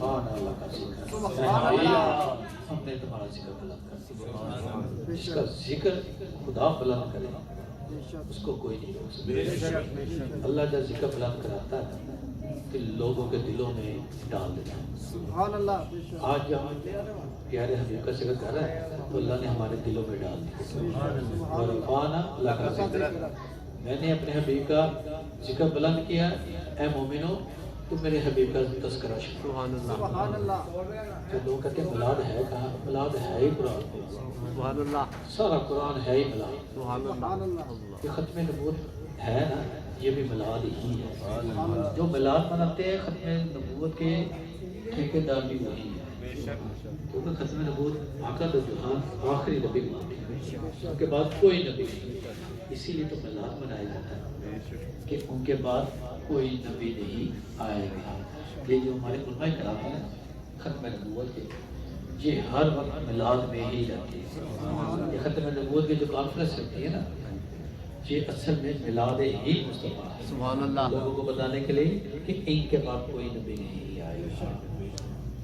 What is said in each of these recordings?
ورفعنا لك ذکرک، ہم نے تمہارا ذکر بلند کر دیا. جس کا ذکر خدا بلند کرے اس کو کوئی نہیں روک سکتا. اللہ جب ذکر بلند کراتا ہے کہ لوگوں کے دلوں میں ڈال دیتا ہے. سبحان اللہ. آج جب پیارے حبیب کا ذکر کر رہا ہے تو اللہ نے ہمارے دلوں میں ڈال دیا. ورفعنا لک ذکرک، میں نے اپنے حبیب کا ذکر بلند کیا. اے مومنو تو میرے حبیب کا تذکرہ شروع. سبحان اللہ. تو لوگ کہتے ہیں ملاد ہے کہاں؟ ملاد ہے ہی قرآن میں. سبحان اللہ. سارا قرآن ہے ہی ملاد. سبحان اللہ. یہ ختم نبوت ہے نا، یہ بھی ملاد ہی ہے. جو ملاد مناتے ہیں ختم نبوت کے ٹھیکیدار بھی وہی ہے، کیونکہ ختم نبوت آقا دو جہان آخری نبی مانتے ہیں، ان کے بعد کوئی نبی نہیں. اسی لیے تو ملاد منایا جاتا ہے کہ ان کے بعد کوئی نبی نہیں آئے گا. یہ جو ہمارے علماء کرام ہیں ختم نبوت کے، یہ ہر وقت ملاد میں ہی رہتے ہیں. یہ ختم نبوت کی جو کانفرنس رہتی ہے نا، یہ اصل میں ملاد ہی مصطفیٰ ہے. سبحان اللہ. لوگوں کو بتانے کے لیے کہ ان کے بعد کوئی نبی نہیں آئے گا.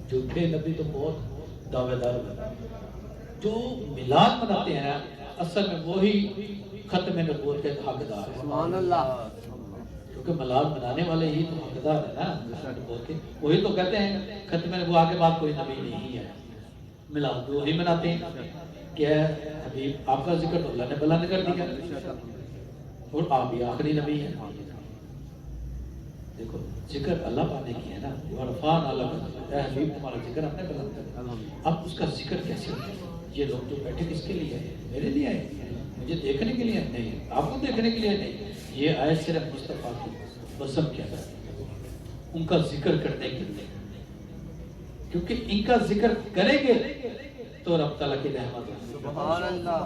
جھوٹے نبی تو بہت دعوے دار بنتے ہیں. جو ملاد مناتے ہیں اصل میں وہی ختم نبوت کے حقدار ہیں. سبحان اللہ. کیونکہ ملاد منانے والے ہی تو حقدار ہیں نا نبوت کے. وہی تو کہتے ہیں ختم نبوت کے بعد کوئی نبی نہیں ہے. ملاد وہی مناتے ہیں کہ حبیب آپ کا ذکر تو اللہ نے بلند کر دیا اور آپ بھی آخری نبی ہیں. دیکھو ذکر اللہ پانے کی ہے نا. ورفعنا لک، اے حبیب تمہارا ذکر ہم نے بلند کر دیا. اب اس کا ذکر کیسے ہوتا ہے؟ یہ لوگ جو بیٹھے کس کے لیے آئے؟ میرے لیے آئے، مجھے دیکھنے کے لیے نہیں، آپ کو دیکھنے کے لیے نہیں. یہ آئے صرف مصطفیٰ کی بسم کیا کرتے ہیں، ان کا ذکر کرنے کے لیے. کیونکہ ان کا ذکر کریں گے تو رب تعالیٰ کی رحمت ہے. سبحان اللہ.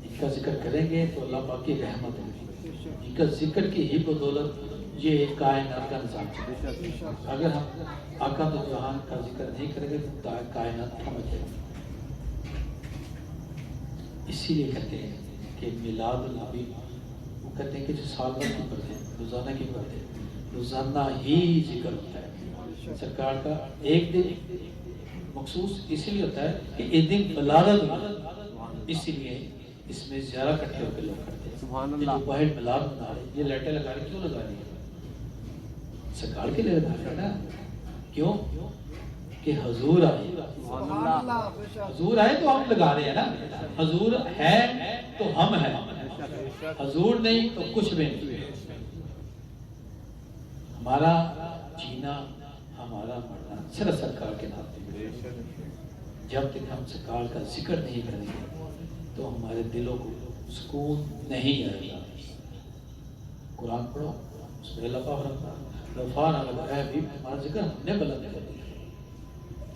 ان کا ذکر کریں گے تو اللہ پاک کی رحمت ہے. ان کا ذکر کی ہی بدولت یہ کائنات کا نظام ہے. اگر ہم آقا تو جہان کا ذکر نہیں کریں گے تو کائنات تھم جائے گی. اسی لیے کہتے ہیں کہ میلاد النبی، وہ کہتے ہیں کہ جو سال بھر کی پڑھتے ہیں، روزانہ کی پڑھتے ہیں، روزانہ ہی ذکر ہوتا ہے. سرکار کا ایک دن مخصوص اسی لیے ہوتا ہے کہ ایک دن ملادت ہوتا ہے، اسی لیے اس میں زیارہ اکٹھے ہو کے لوگ کرتے ہیں. سبحان یہ جو اللہ. باہر ملاد بنا رہے، یہ لائٹیں لگا رہے، کیوں لگا رہی ہے؟ سرکار کے لیے لگا رہے ہیں نا. کیوں؟ کہ حضور آئے. سبحان اللہ. حضور آئے تو ہم لگا رہے ہیں نا. حضور ہے تو ہم ہیں، حضور نہیں تو کچھ بھی نہیں. ہمارا جینا ہمارا مرنا صرف سرکار کے نام پہ. جب تک ہم سرکار کا ذکر نہیں کریں گے تو ہمارے دلوں کو سکون نہیں آئے گا. قرآن پڑھو، اس میں اللہ پاک رکھنا رفعنا لک، اے حبیب ہمارا ذکر ہم نے بلند کر دیا.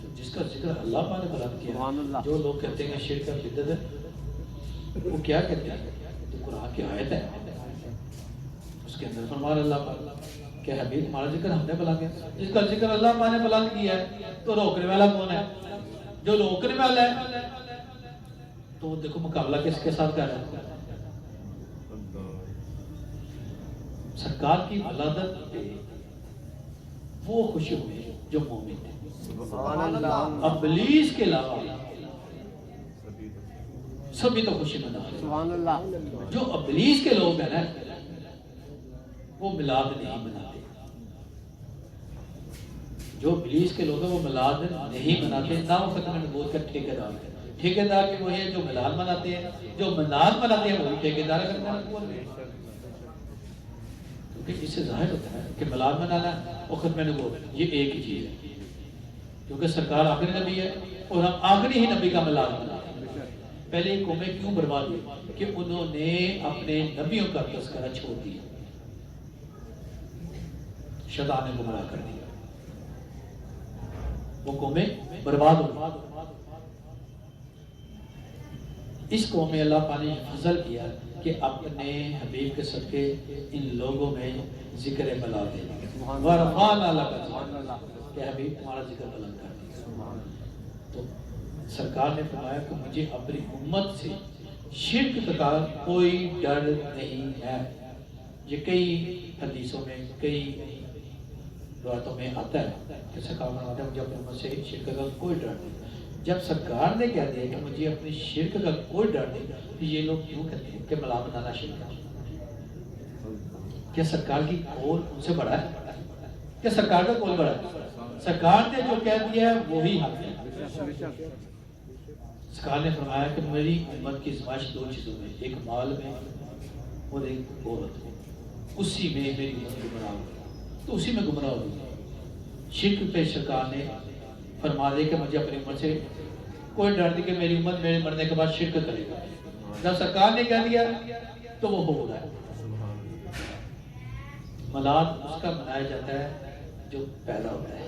تو جس کا ذکر اللہ پاک نے بلند سبحان کیا. اللہ. جو لوگ کہتے ہیں شرک کا بدعت ہے، وہ کیا کہتے ہیں؟ تو قرآن کی آیت ہے، اس کے اندر فرمان اللہ پاک کہ حبیب ہمارا ذکر ہم نے بلند کیا. جس کا ذکر اللہ پاک نے بلند کیا ہے تو روکنے والا کون ہے؟ جو روکنے والا ہے تو دیکھو مقابلہ کس کے ساتھ کر رہا ہے؟ سرکار کی ولادت پہ وہ خوشی ہوئی جو مومن تھے. سبحان اللہ. ابلیس کے علاوہ سبھی تو خوشی منا رہے. سبحان اللہ. جو ابلیس کے لوگ ہیں نا وہ میلاد نہیں مناتے. جو ابلیس کے لوگ ہیں وہ میلاد نہیں مناتے، نہ وہ ختم نبوت کا ٹھیکیدار ہے. ٹھیکیدار بھی وہی ہے جو میلاد مناتے ہیں، جو میلاد مناتے ہیں وہی ٹھیکیدار ہے ختم نبوت میں. کیونکہ اس سے ظاہر ہوتا ہے کہ میلاد منانا اور ختم نبوت یہ ایک ہی چیز ہے. کیونکہ سرکار آخری نبی ہے اور ہم آخری ہی نبی کا میلاد مناتے ہیں. پہلے قومیں کیوں برباد ہوئی؟ کہ انہوں نے اپنے نبیوں کا تذکرہ چھوڑ دیا، شیطان نے گمراہ کر دیا، وہ قومیں برباد ہوئی. اس قوم میں اللہ پاک نے فضل کیا کہ اپنے حبیب کے صدقے ان لوگوں میں ذکر بلند دے. ورفعنا لک ذکرک، کہ حبیب تمہارا ذکر بلند کر دیا. تو سرکار نے فرمایا کہ مجھے اپنی امت سے شرک کا کوئی ڈر نہیں ہے. یہ کئی حدیثوں میں، کئی روایتوں میں آتا ہے کہ سرکار فرماتے ہیں مجھے اپنی امت سے شرک کا کوئی ڈر نہیں. جب سرکار نے کہہ دیا کہ مجھے اپنی شرک کا کوئی ڈر نہیں, تو یہ لوگ کیوں کہتے ہیں کہ ملا بنانا شرک ہے؟ کیا سرکار کی قول ان سے بڑا ہے؟ کیا سرکار کا قول بڑا ہے؟ سرکار نے جو کہہ دیا ہے وہی حق ہے. سرکار نے فرمایا کہ میری امت کی آزمائش دو چیزوں میں, ایک مال میں اور ایک عورت میں, اسی میں میری امت گمراہ ہوگی, تو اسی میں گمراہ ہوگی. شرک پہ سرکار نے فرما دیا کہ مجھے اپنی امت سے کوئی ڈر نہیں کہ میری امت میرے مرنے کے بعد شرک کرے گا. جب سرکار نے کہہ دیا تو وہ ہو رہا ہے. میلاد اس کا منایا جاتا ہے جو پیدا ہوتا ہے.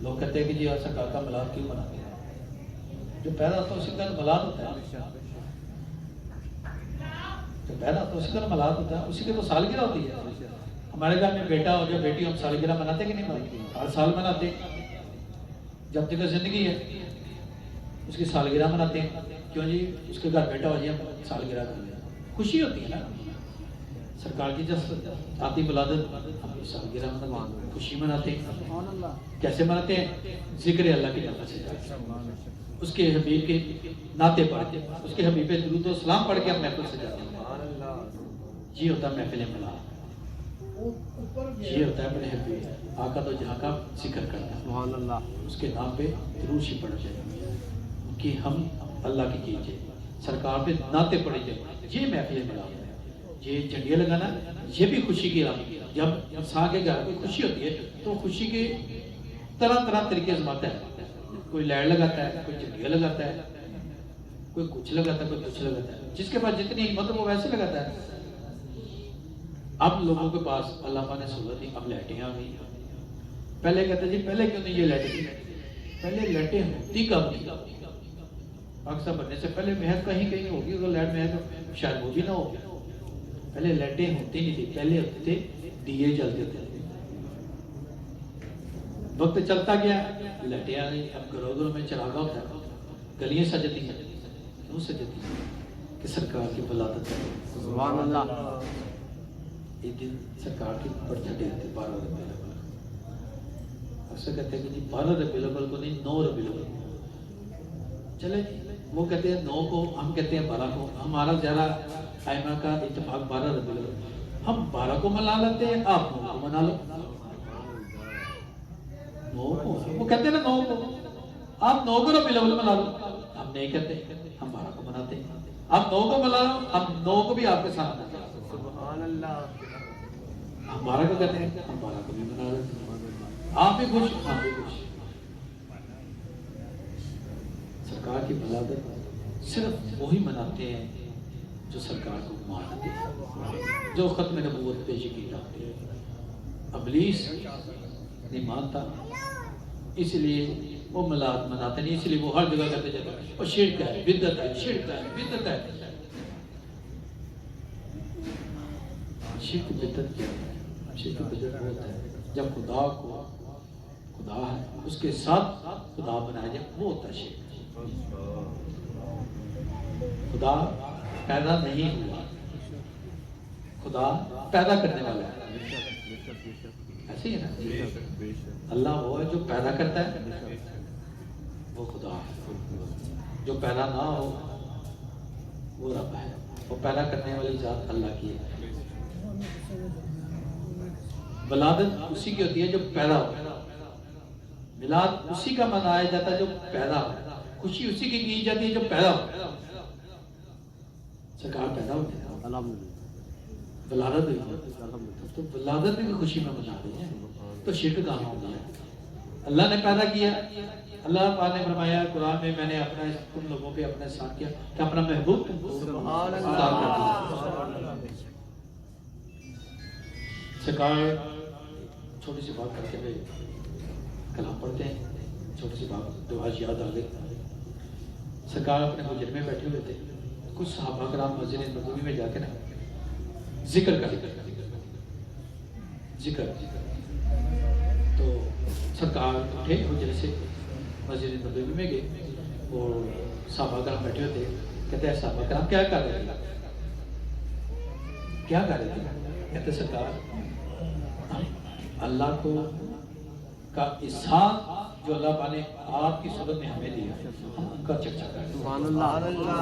لوگ کہتے ہیں کہ جی سرکار کا میلاد کیوں مناتے ہیں؟ جو پیدا ہوتا ہے اسی کا میلاد ہوتا ہے. جو پیدا ہوتا ہے اسی کا میلاد ہوتا ہے, اسی کی تو سالگرہ ہوتی ہے. ہمارے گھر میں بیٹا ہو جائے بیٹی, ہم سالگرہ مناتے کہ نہیں مناتے؟ ہر سال مناتے. جب تک زندگی ہے اس کی سالگرہ مناتے ہیں. کیوں جی؟ اس کے گھر بیٹا ہو جائے ہم سالگرہ کرتے ہیں, خوشی ہوتی ہے نا. سرکار کی جب آتی ولادت ہم سالگرہ مناتے ہیں, خوشی مناتے ہیں. کیسے مناتے ہیں؟ ذکر اللہ کی طرف سے, اس کے حبیب کے نعتیں پڑھ کے, اس کے حبیب پہ درود و سلام پڑھ کے ہم محفل سے جاتے ہیں. یہ ہوتا ہے محفل میلاد. یہ ہوتا ہے اپنے حبیب آقا تو جہاں کا ذکر کرنا, سبحان اللہ, اس کے نام پہ درود ہی پڑھ جائے کہ ہم اللہ کی کیجیے, سرکار پہ نعتیں پڑھی جائے. یہ محفل میلاد ہے. یہ جھنڈیاں لگانا یہ بھی خوشی کی راہ. جب انسان کے گھر کوئی خوشی ہوتی ہے تو خوشی کے طرح طرح طریقے آزماتا ہے. کوئی لائٹ لگاتا ہے, کوئی جھنڈیاں لگاتا ہے, کوئی کچھ لگاتا ہے, کوئی کچھ لگاتا ہے. جس کے پاس جتنی ہمت وہ ویسے لگاتا ہے. اب لوگوں کے پاس اللہ پاک نے سہولت دی, اب لائٹیں آ گئی. پہلے کہتے جی پہلے کیوں نہیں یہ لائٹیں؟ پہلے لائٹیں ہوتی کب تھی؟ پاکستان بننے سے پہلے محض کہیں کہیں ہوگی, اگر لائٹ محض شاید وہ بھی نہ ہوگی. پہلے لائٹیں ہوتی نہیں تھی, پہلے ہوتے تھے دیے جلتے تھے. وقت چلتا گیا لائٹیں آ گئی. اب گھروں گھروں میں چراغا ہوتا ہے, گلیاں سجتی ہیں. کیوں سجتی ہیں؟ کہ سرکار کی ولادت ہے. سبحان اللہ. ایک دن سرکار کی پرچہ دیتے 12 ربیع الاول. اکثر کہتے ہیں کہ جی 12 ربیع الاول کو نہیں 9 ربیع الاول. چلے وہ کہتے ہیں 9 کو, ہم کہتے ہیں 12 کو. ہمارا زیادہ ائمہ کا اتفاق 12 ربیع الاول. ہم 12 کو منا لیتے ہیں, آپ 9 کو منا لو. 9 کو وہ کہتے ہیں نا 9 کو, آپ 9 کو ربیع الاول منا لو. ہم نہیں کہتے, ہم 12 کو مناتے ہیں. آپ 9 کو منا لو, ہم 9 کو بھی آپ کے ساتھ مناتے ہیں. سبحان اللہ. ہم 12 کو کہتے ہیں, ہم 12 کو بھی منا لیتے ہیں. آپ بھی خوش, ہم بھی خوش. سرکار کی ولادت صرف وہی مناتے ہیں جو سرکار کو مانتے ہیں, جو ختم نبوت پہ یقین رکھتے ہیں. ابلیس نہیں مانتا, اس لیے وہ میلاد مناتے نہیں. اس لیے وہ ہر جگہ کہتے جاتے ہیں اور شرک ہے, بدعت ہے, شرک ہے, بدعت ہے. شرک بدعت کیا ہے؟ شرک بدعت ہوتا ہے جب خدا کو خدا ہے اس کے ساتھ خدا بنایا جائے, وہ ہوتا ہے شرک. خدا پیدا نہیں ہوا, خدا پیدا کرنے والا ہے. ایسے ہی ہے نا, اللہ وہ ہے جو پیدا کرتا ہے, وہ خدا ہے. جو پیدا نہ ہو وہ رب ہے. وہ پیدا کرنے والی ذات اللہ کی ہے. ولادت اسی کی ہوتی ہے جو پیدا ہو. میلاد اسی کا منایا جاتا ہے جو پیدا ہو. خوشی اسی کی جاتی ہے جو پیدا ہو. سرکار پیدا ہوتے ہیں, ولادت ہوئی, تو ولادت بھی خوشی میں منا رہے ہیں. تو شرک کہاں ہو گیا؟ اللہ نے پیدا کیا. اللہ پاک نے فرمایا قرآن میں, میں نے اپنا تم لوگوں پہ اپنا احسان کیا کہ اپنا محبوب تم کو عطا کر دیا. سرکار چھوٹی سی بات کرتے ہوئے کلام پڑھتے ہیں. چھوٹی سی بات جو آج یاد آ گئی. سرکار اپنے حجرے میں بیٹھے ہوئے تھے. کچھ صحابہ کرام مسجد نبوی میں جا کے نا ذکر کر ذکر. تو سرکار اٹھے حجرے سے مسجد نبوی میں گئے اور صحابہ کرام بیٹھے ہوئے تھے. کہتے ہیں صحابہ کرام کیا کر رہے تھے؟ کیا کر رہے تھے؟ کہتے سرکار اللہ کو کا احسان جو اللہ پاک نے آپ کی صورت میں ہمیں دیا ہم ان کا چرچا کریں. سبحان اللہ.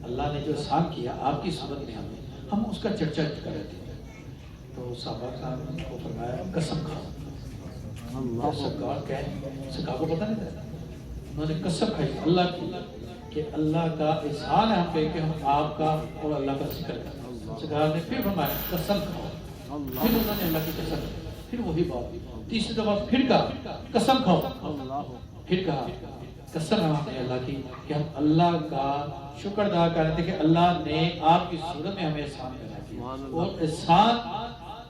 اللہ نے جو احسان کیا آپ کی صورت میں ہم اس کا چرچا کر رہے تھے. تو صحابہ کرام کو فرمایا قسم کھاؤ. سرکار سرکار کو پتہ نہیں تھا, انہوں نے قسم کھائی اللہ کی کہ اللہ کا احسان ہے ہم پہ کہ ہم آپ کا اور اللہ کا ذکر کریں. سرکار نے پھر فرمایا قسم کھاؤ. پھر انہوں نے اللہ کی قسم, پھر وہی بات تیسری دفعہ پھر کہا قسم کھاؤ. پھر کہا قسم ہے ہم نے اللہ کی کہ ہم اللہ کا شکر ادا کر رہے تھے کہ اللہ نے آپ کی صورت میں ہمیں احسان کرا دیا. اور احسان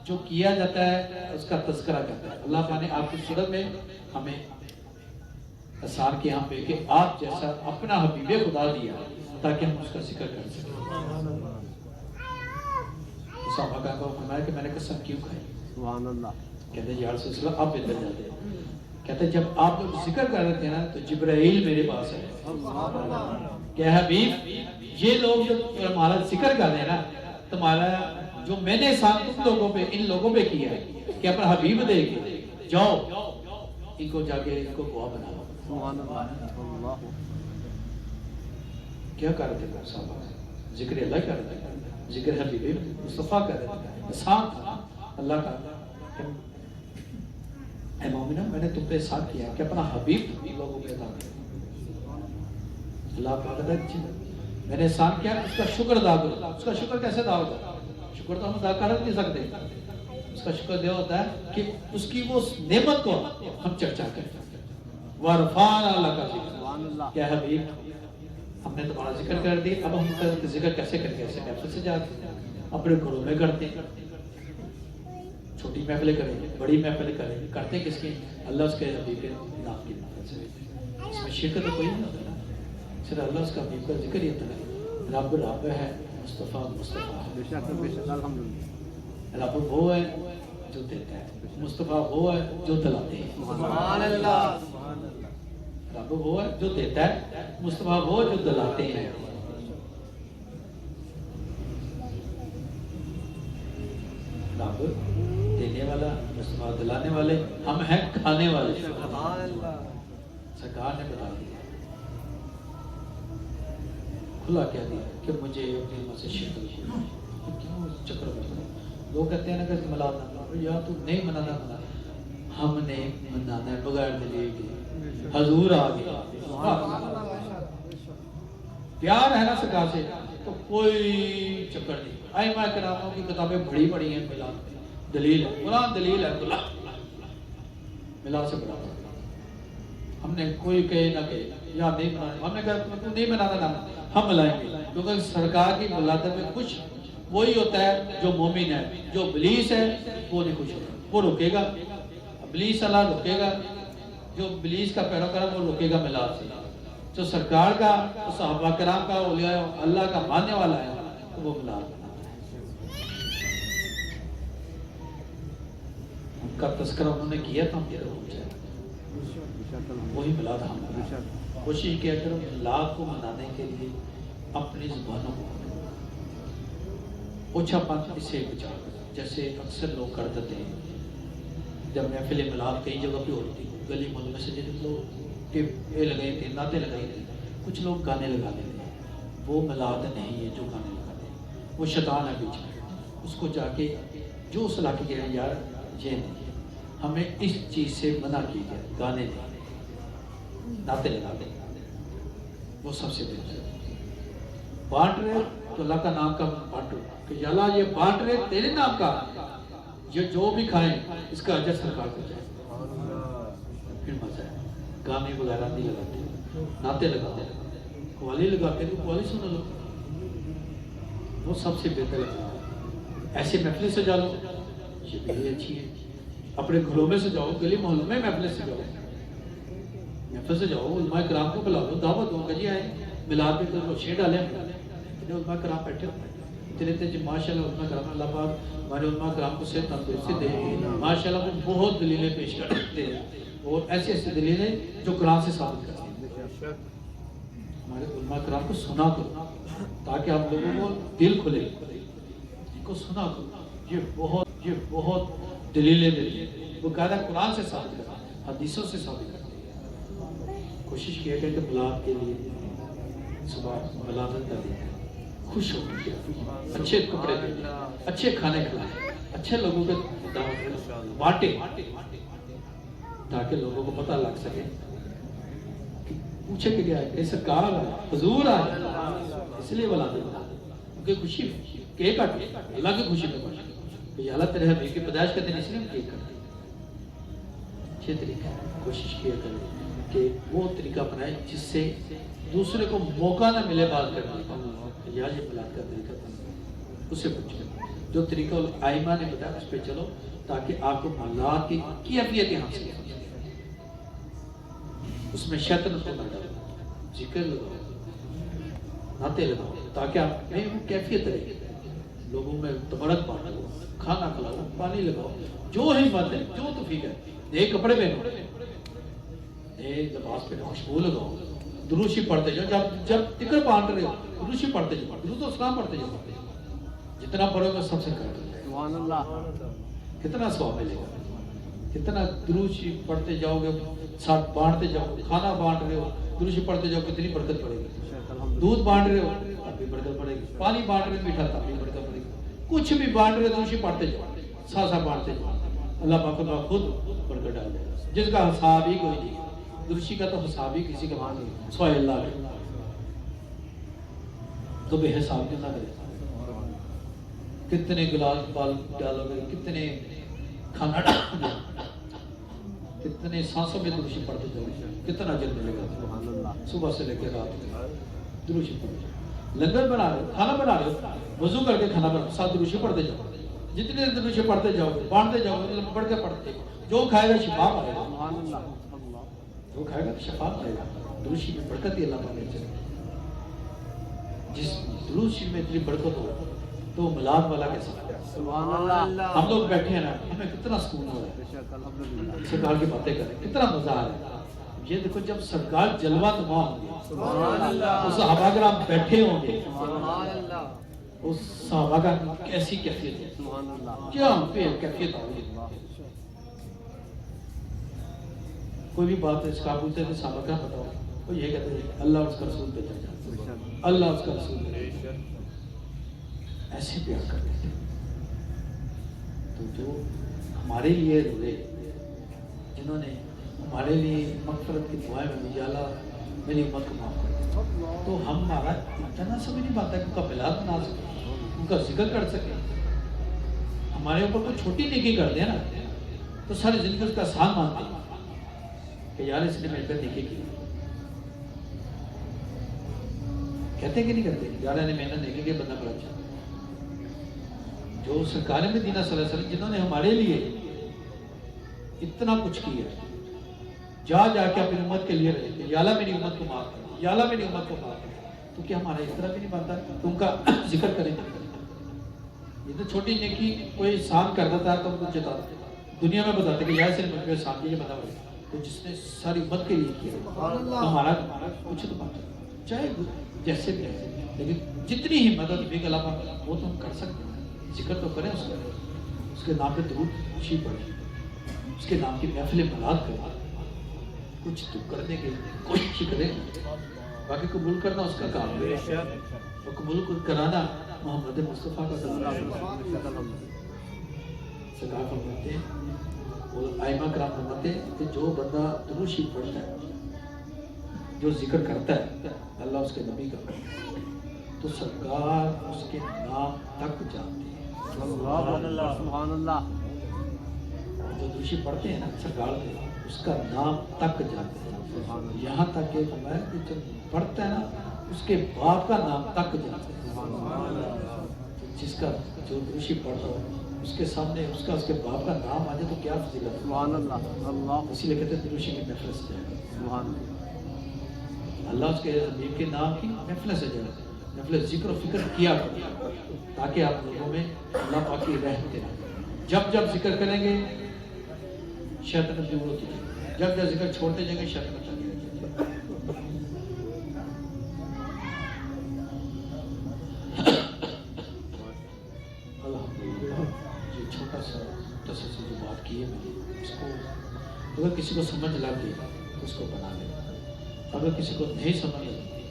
جو کیا جاتا ہے اس کا تذکرہ کرتا ہے. اللہ تعالیٰ نے آپ کی صورت میں ہمیں احسان کیا ہم پہ کہ آپ جیسا اپنا حبیب خدا دیا تاکہ ہم اس کا ذکر کر سکیں. صحابہ کو فرمایا کہ میں نے قسم کیوں کھائی. سبحان اللہ. کہتے ہیں یا رسول اللہ آپ ادھر جاتے ہیں. کہتے ہیں جب آپ لوگ ذکر کر رہے تھے نا تو جبرائیل میرے پاس ہے کہ حبیب یہ لوگ جو ہمارا ذکر کر رہے ہیں نا تمہارا جو میں نے احسان تم لوگوں پہ ان لوگوں پہ کیا ہے کہ اپنا حبیب دے کے جاؤ ان کو جا کے ان کو گواہ بنا لو. سبحان اللہ. کیا کر رہے تھے صاحب؟ ذکر اللہ کر رہے تھے, ذکر حبیب مصطفیٰ کر رہے تھے. احسان تھا اللہ کا. اے مومنہ میں نے تم پہ احسان کیا کہ اپنا حبیب ان لوگوں پہ ادا کرو. اللہ پاک کہتا ہے میں نے احسان کیا اس کا شکر ادا کرو. اس کا شکر کیسے ادا ہوتا ہے؟ شکر تو ہم ادا کر نہیں سکتے. اس کا شکر یہ ہوتا ہے کہ اس کی وہ نعمت کو ہم چرچا کریں. وَرْفَعْنَا لَكَ ذِكْرَكَ. کیا حبیب ہم نے تمہارا ذکر کر دیا, اب ہم کا ذکر کیسے کریں؟ کیسے محفل سے جاتے ہیں, اپنے گھروں میں کرتے ہیں. چھوٹی محفلیں کریں, بڑی محفلیں کریں, کرتے کس کی؟ اللہ اس کے حبیب کے نام کی محفل سے. اس میں شرکت تو کوئی نہیں ہوتا نا, صرف اللہ اس کا حبیب کا ذکر ہی ہوتا ہے. رب رب ہے, مصطفیٰ مصطفیٰ. بے شک الحمدللہ. رب وہ ہے جو دیتا ہے, مصطفیٰ وہ ہے جو دلاتے ہیں. سبحان اللہ. رب وہ ہے جو دیتا ہے, مصطفیٰ وہ جو دلاتے ہیں. رب دینے والا, مصطفیٰ دلانے والے, ہم ہیں کھانے والے. سبحان اللہ. سرکار نے بتا دیا کھلا کہہ دیا کہ مجھے اپنی علم سے شرک کیوں چکر میں. لوگ کہتے ہیں نا کہ ملاد نہ کرو, یا تو نہیں منانا بنا, ہم نے منانا ہے بغیر دلیل کے. حضور آ گیا, پیار ہے نا سرکار سے تو کوئی چکر نہیں. ائمہ کراموں کی کتابیں بڑی بڑی ہیں میلاد میں, دلیل ہے, قرآن دلیل ہے, میلاد سے بڑا. ہم نے کوئی کہے نہ کہے یا نہیں منانا, ہم نے کہا تو نہیں منانا نہ ہم ملائیں گے, کیونکہ سرکار کی ملادت میں کچھ وہی ہوتا ہے جو مومن ہے. جو ابلیس ہے وہ نہیں خوش ہوتا, وہ رکے گا. ابلیس اللہ رکے گا, جو ابلیس کا پیروکار ہے وہ رکے گا میلاد سے. جو سرکار کا, صحابہ کرام کا, اولیاء اللہ کا ماننے والا ہے تو وہ میلاد مناتا ہے. ان کا تذکرہ انہوں نے کیا تھا, ہم یہ ہو جائے وہی میلاد. ہم کوشش کیا کرو میلاد کو منانے کے لیے اپنی زبانوں کو اوچھا پن اسے بچا. جیسے اکثر لوگ کرتے تھے جب محفل میلاد کئی جگہ پہ ہوتی, گلی محلے میں سے جن لوگ یہ لگائے تھے, نعتیں لگائی تھی, کچھ لوگ گانے لگا دیتے ہیں. وہ میلاد نہیں ہے جو گانے لگاتے ہیں, وہ شیطان ہے بیچ میں. اس کو جا کے جو اس علاقے کے یار یہ نہیں, ہمیں اس چیز سے منع کی گیا, گانے نہیں, نعتیں لگا دیں, وہ سب سے بہتر. بانٹ رہے تو اللہ کا نام کا بانٹو کہ یا اللہ یہ بانٹ رہے تیرے نام کا, یہ جو بھی کھائیں اس کا اجر سرکار کو جائے. پھر مزہ ہے. گانے وغیرہ نہیں لگاتے, نعتیں لگاتے, قوالی لگاتے تو قوالی سن لو, وہ سب سے بہتر ہے. ایسے محفلیں سجا لو, یہ بھی اچھی ہے. اپنے گھروں میں سجاؤ, گلی محلوں میں محفلیں سجاؤ, محفل سے جاؤ, علماء کرام کو بلا دو, دعوت دو کہ جی آئے میلاد میں تو روشنی ڈالیں. علماء کرام بیٹھے اتنے تھے جی ماشاء اللہ. علماء کرام, اللہ پاک ہمارے علماء کرام کو صحت تندرستی دے ماشاء اللہ. وہ بہت دلیلیں پیش کرتے ہیں اور ایسی ایسی دلیلیں جو قرآن سے ثابت کرتی ہیں. ہمارے علماء کرام کو سنا کرو تاکہ آپ لوگوں کو دل کھلے, ان کو سنا کرو. یہ بہت یہ بہت دلیلیں دلی ہیں، وہ قاعدہ قرآن سے ثابت کرتے ہیں، حدیثوں سے ثابت کرتے ہیں۔ کوشش کیا کریں کہ ملاد کے لیے صبح ملازمت کر دیں، خوش ہو کے اچھے کپڑے پہنیں، اچھے کھانے کھلائیں، اچھے لوگوں کے دعوت بانٹیں، تاکہ لوگوں کو پتہ لگ سکے، پوچھے کہ کیا ہے، کہ سرکار آئے، حضور آئے، اس لیے ملازمت کرتے ہیں، کیونکہ خوشی کیک کاٹے اللہ کی خوشی میں خوش کہ اللہ تیرے حبیب کی پیدائش کے دن اس لیے ہم کیک کاٹتے ہیں۔ اچھے طریقہ کوشش کیا کریں کہ وہ طریقہ اپنائیں جس سے دوسرے کو موقع نہ ملے بات کرنے کا، یا یہ ملاد کا طریقہ تھا اسے پوچھیں، جو طریقہ آئمہ نے بتایا اس پہ چلو تاکہ آپ کو ملاد کی کیفیت حاصل ہو، اس میں شیطان کو نہ ڈالو، ذکر لگاؤ، ناطے لگاؤ، تاکہ آپ میں وہ کیفیت رہے، لوگوں میں تبرک بانٹو، کھانا کھلاؤ، پانی لگاؤ، جو ہمت ہے، جو توفیق ہے، نئے کپڑے پہنو، نئے لباس پہنو، خوشبو لگاؤ، دروشی پڑھتے جاؤ، جب ذکر بانٹ رہے ہو دروشی پڑھتے جاؤ، درود و سلام پڑھتے جاؤ، جتنا پڑھو گے سب سے کر سبحان اللہ، کتنا ثواب ملے گا، کتنا دروشی پڑھتے جاؤ گے، ساتھ بانٹتے جاؤ، کھانا بانٹ رہے ہو دروشی پڑھتے جاؤ، کتنی برکت پڑے گی، دودھ بانٹ رہے ہو تب بھی برکت پڑے گی، پانی بانٹ رہے ہو میٹھا تب بھی برکت پڑے گی، کچھ بھی بانٹ رہے ہو دروشی پڑھتے جاؤ، ساتھ بانٹتے جاؤ، اللہ پاک اللہ خود برکت ڈال دے گا، جس کا حساب ہی کوئی نہیں، دروشی کا تو حساب ہی کسی کا مان نہیں، سوائے اللہ کے، تو بے حساب کتنا کرے، کتنے گلاس پال ڈالو گے، کتنے کھانا ڈالو گے، کتنے سانسوں میں دروشی پڑھتے جاؤ گے، کتنا اجر ملے گا، سبحان اللہ، صبح سے لے کے رات تک دروشی پڑھتے جاؤ، لنگر بنا رہے ہو، کھانا بنا رہے ہو، وضو کر کے کھانا بنا، ساتھ دروشی پڑھتے جاؤ، جتنے دروشی پڑھتے جاؤ گے، بانٹتے جاؤ گے، پڑھ کے پڑھتے جاؤ، جو کھائے گا شفا پائے گا، سبحان اللہ، اللہ، جو کھائے گا شفا پائے گا، دروشی میں برکت ہی اللہ پاک چلے، جس دروشی میں اتنی برکت ہو تو ملاد والا کیسا ہے؟ سبحان اللہ، ہم لوگ بیٹھے ہیں نا، ہمیں کتنا سکون ہو رہا ہے، بے شک الحمدللہ، سرکار کی باتیں کریں، کتنا مزہ آ رہا ہے، یہ دیکھو جب سرکار جلوہ نما ہوں گے، سبحان اللہ، اس صحابہ کرام بیٹھے ہوں گے، سبحان اللہ، اس صحابہ کا کیسی کیفیت ہے، سبحان اللہ، کیا ہم پہ کیفیت آ رہی ہے، کوئی بھی بات اس کا پوچھتے تھے صحابہ کا بتاؤ، وہ یہ کہتے ہیں اللہ اور اس کا رسول بھیجا جاتا بے ہے، شک، اللہ اس کا رسول بھیجا جاتا ہے، ایسے پیار کرتے تھے، تو جو ہمارے لیے روئے، جنہوں نے ہمارے لیے مغفرت کی دعائیں میں یا اللہ میری امت کو معاف کر دے، تو ہمارا اتنا سمجھ نہیں پاتا کہ ان کا بلاد بنا سکے، ان کا ذکر کر سکے، ہمارے اوپر کوئی چھوٹی نیکی کر دیا نا تو ساری زندگی اس کا احسان مانتے ہیں کہ یار اس نے میرے پہ نیکی کی، کہتے کہ نہیں کہتے یار نے محنت نیکی کے بندہ بڑا اچھا، جو سرکار مدینہ صلی اللہ علیہ وسلم جنہوں نے ہمارے لیے اتنا کچھ کیا، جا جا کے اپنی امت کے لیے رہے کہ یا اللہ میری امت کو معاف کر، یا اللہ میری امت کو معاف کر، تو کیا ہمارا اس طرح بھی نہیں بنتا کہ ان کا ذکر کریں؟ یہ تو چھوٹی نیکی کوئی احسان کر دیتا ہے تو ان کو جتاتے دنیا میں بتاتے کہ یا صرف مجھ میں احسان کی یہ بتا پڑے تو جس نے ساری امت کے لیے کیا تو ہمارا کچھ تو بات ہے، چاہے جیسے بھی ہے، لیکن جتنی ہی مدد بھی علاوہ وہ تو ہم کر سکتے ہیں، ذکر تو کریں اس کا، اس کے نام پہ درود خوشی پڑھیں، اس کے نام کی محفل ملاد کریں، کچھ تو کرنے کی کوشش کریں، باقی قبول کرنا اس کا کام ہے، اور قبول کرانا محمد مصطفیٰ کا کام ہے۔ سرکار فرماتے ہیں اور ائمہ کرام فرماتے ہیں کہ جو بندہ درود شریف پڑھتا ہے، جو ذکر کرتا ہے اللہ اس کے نبی کا، تو سرکار اس کے نام تک جانتے ہیں، سبحان اللہ، سبحان اللہ، جو درود شریف پڑھتے ہیں نا سرکار کے اس کا نام تک جانتے ہیں، یہاں تک کہ فرمایا کہ جب پڑھتا ہے نا اس کے باپ کا نام تک جانتے ہیں، جس کا جو درود شریف پڑھتا ہو اس کے سامنے اس کے باپ کا نام آ جائے تو کیا فضیلت ہے، سبحان اللہ، اللہ، اسی لیے کہتے ہیں درود شریف کی محفل سے جائے، سبحان اللہ، اللہ اس کے حبیب کے نام کی محفل سے جائے، محفل ذکر و فکر کیا کرو تاکہ آپ لوگوں میں اللہ پاک کی رحمت رہے، جب جب ذکر کریں گے شیطان دور ہوتی ہے، جب جب ذکر چھوڑتے جائیں گے شیطان چلے جائے، الحمدللہ یہ چھوٹا سا اگر کسی کو سمجھ لگ گئی تو اس کو بنا لے، اگر کسی کو نہیں سمجھ لگی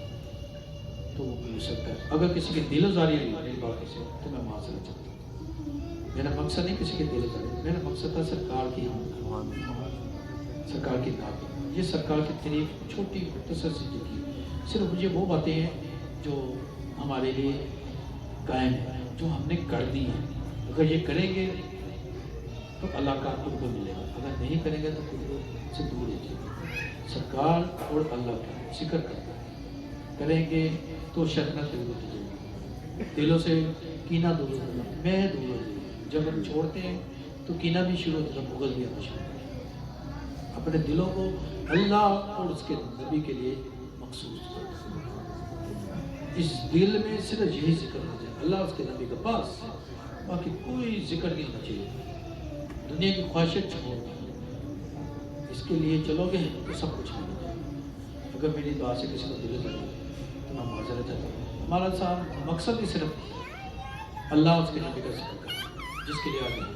تو وہ مل سکتا ہے، اگر کسی کی دل آزاری ہوئی میری بات سے تو میں معذرت چاہتا ہوں۔ میرا مقصد نہیں کسی کی دل آزاری، میرا مقصد تھا سرکار کی سرکار کی تعریف، یہ سرکار کی تعریف چھوٹی مختصر سی کی، صرف مجھے وہ باتیں ہیں جو ہمارے لیے قائم ہیں، جو ہم نے کر دی ہیں۔ اگر یہ کریں گے تو اللہ کا قرب ملے گا، اگر نہیں کریں گے تو قرب سے دور رہے گا۔ سرکار اور اللہ کا ذکر کریں گے تو شرمت دور ہوگی، دلوں سے کینہ دور ہوگا، میں دور ہوگی۔ جب ہم چھوڑتے ہیں تو کینہ بھی شروع ہوتا ہے، بغض بھی آنا شروع ہوتا ہے۔ اپنے دلوں کو اللہ اور اس کے نبی کے لیے مخصوص کریں، اس دل میں صرف یہی ذکر ہو جائے، اللہ اس کے نبی کا بس، باقی کوئی ذکر نہیں ہونا چاہیے۔ دنیا کی خواہشیں چھوڑ دیں، اس کے لیے چلو گے تو سب کچھ مل جائے۔ اگر میری دعا سے کسی کو دل لگے تو میں معذرت چاہتا ہوں۔ ہمارا صاحب مقصد ہی صرف اللہ اس کے نبی کا ذکر کرنا، جس کے لیے آگے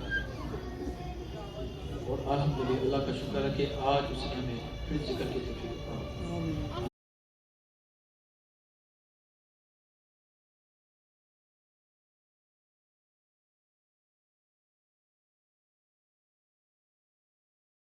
اور الحمدللہ اللہ کا شکر ہے کہ آج اس نے ہمیں پھر ذکر کی توفیق دی۔